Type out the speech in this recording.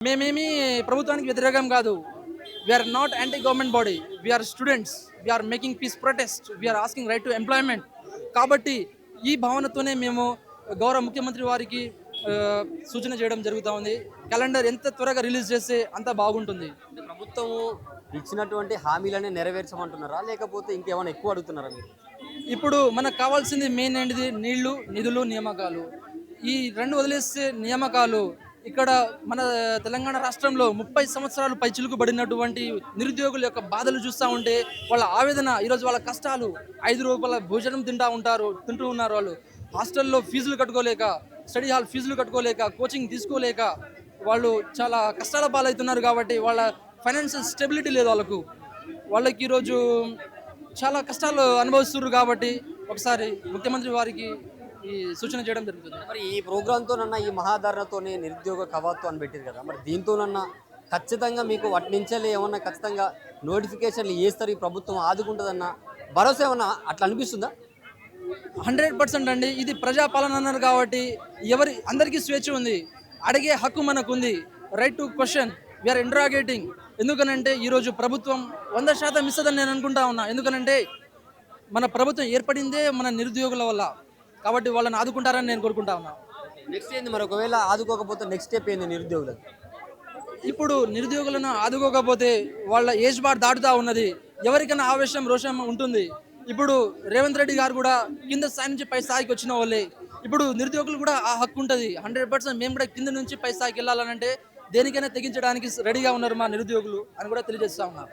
మేమేమి ప్రభుత్వానికి వ్యతిరేకం కాదు. We are not anti government body. We are students. We are making peace protest. We are asking right to employment. కాబట్టి ఈ భావనతోనే మేము గౌరవ ముఖ్యమంత్రి వారికి సూచన చేయడం జరుగుతూ ఉంది. క్యాలెండర్ ఎంత త్వరగా రిలీజ్ చేస్తే అంత బాగుంటుంది. ప్రభుత్వం ఇచ్చినటువంటి హామీలనే నెరవేర్చమంటున్నారా, లేకపోతే ఇంకేమైనా ఎక్కువ అడుగుతున్నారా మీరు? ఇప్పుడు మనకు కావాల్సింది మెయిన్ ఏంటిది? నీళ్లు, నిధులు, నియామకాలు. ఈ రెండు వదిలేస్తే నియామకాలు ఇక్కడ మన తెలంగాణ రాష్ట్రంలో 30 సంవత్సరాలు పైచిలుకుబడినటువంటి నిరుద్యోగుల యొక్క బాధలు చూస్తూ ఉంటే వాళ్ళ ఆవేదన, ఈరోజు వాళ్ళ కష్టాలు, 5 రూపాయల భోజనం తింటూ ఉన్నారు. వాళ్ళు హాస్టల్లో ఫీజులు కట్టుకోలేక, స్టడీ హాల్ ఫీజులు కట్టుకోలేక, కోచింగ్ తీసుకోలేక వాళ్ళు చాలా కష్టాల పాలవుతున్నారు. కాబట్టి వాళ్ళ ఫైనాన్షియల్ స్టెబిలిటీ లేదు వాళ్ళకి ఈరోజు చాలా కష్టాలు అనుభవిస్తున్నారు. కాబట్టి ఒకసారి ముఖ్యమంత్రి వారికి ఈ సూచన చేయడం జరుగుతుంది. మరి ఈ ప్రోగ్రాంతోనన్నా, ఈ మహాధారణతోనే నిరుద్యోగ కవాతు అని పెట్టారు కదా, మరి దీంతోనన్నా ఖచ్చితంగా మీకు వాటి నుంచే ఏమన్నా ఖచ్చితంగా నోటిఫికేషన్లు వేస్తారు, ఈ ప్రభుత్వం ఆదుకుంటుందన్న భరోసా ఏమన్నా అట్లా అనిపిస్తుందా? 100% అండి. ఇది ప్రజాపాలన అన్నారు కాబట్టి అందరికీ స్వేచ్ఛ ఉంది, అడిగే హక్కు మనకు ఉంది. Right to question, we're interrogating. ఎందుకనంటే ఈరోజు ప్రభుత్వం 100% ఇస్తుందని నేను అనుకుంటా ఉన్నా. ఎందుకనంటే మన ప్రభుత్వం ఏర్పడిందే మన నిరుద్యోగుల వల్ల. కాబట్టి వాళ్ళని ఆదుకుంటారని నేను కోరుకుంటా ఉన్నా. నెక్స్ట్ ఏంది మరి? ఒకవేళ ఆదుకోకపోతే నెక్స్ట్ స్టెప్ ఏంది నిరుద్యోగులకు? ఇప్పుడు నిరుద్యోగులను ఆదుకోకపోతే వాళ్ళ ఏజ్ బార్ దాటుతూ ఉన్నది. ఎవరికైనా ఆవేశం, రోషం ఉంటుంది. ఇప్పుడు రేవంత్ రెడ్డి గారు కూడా కింద స్థాయి నుంచి పై స్థాయికి వచ్చిన వాళ్ళే. ఇప్పుడు నిరుద్యోగులు కూడా ఆ హక్కు ఉంటుంది. 100% మేము కూడా కింద నుంచి పై స్థాయికి వెళ్ళాలనంటే దేనికైనా తెగించడానికి రెడీగా ఉన్నారు మా నిరుద్యోగులు అని కూడా తెలియజేస్తా ఉన్నారు.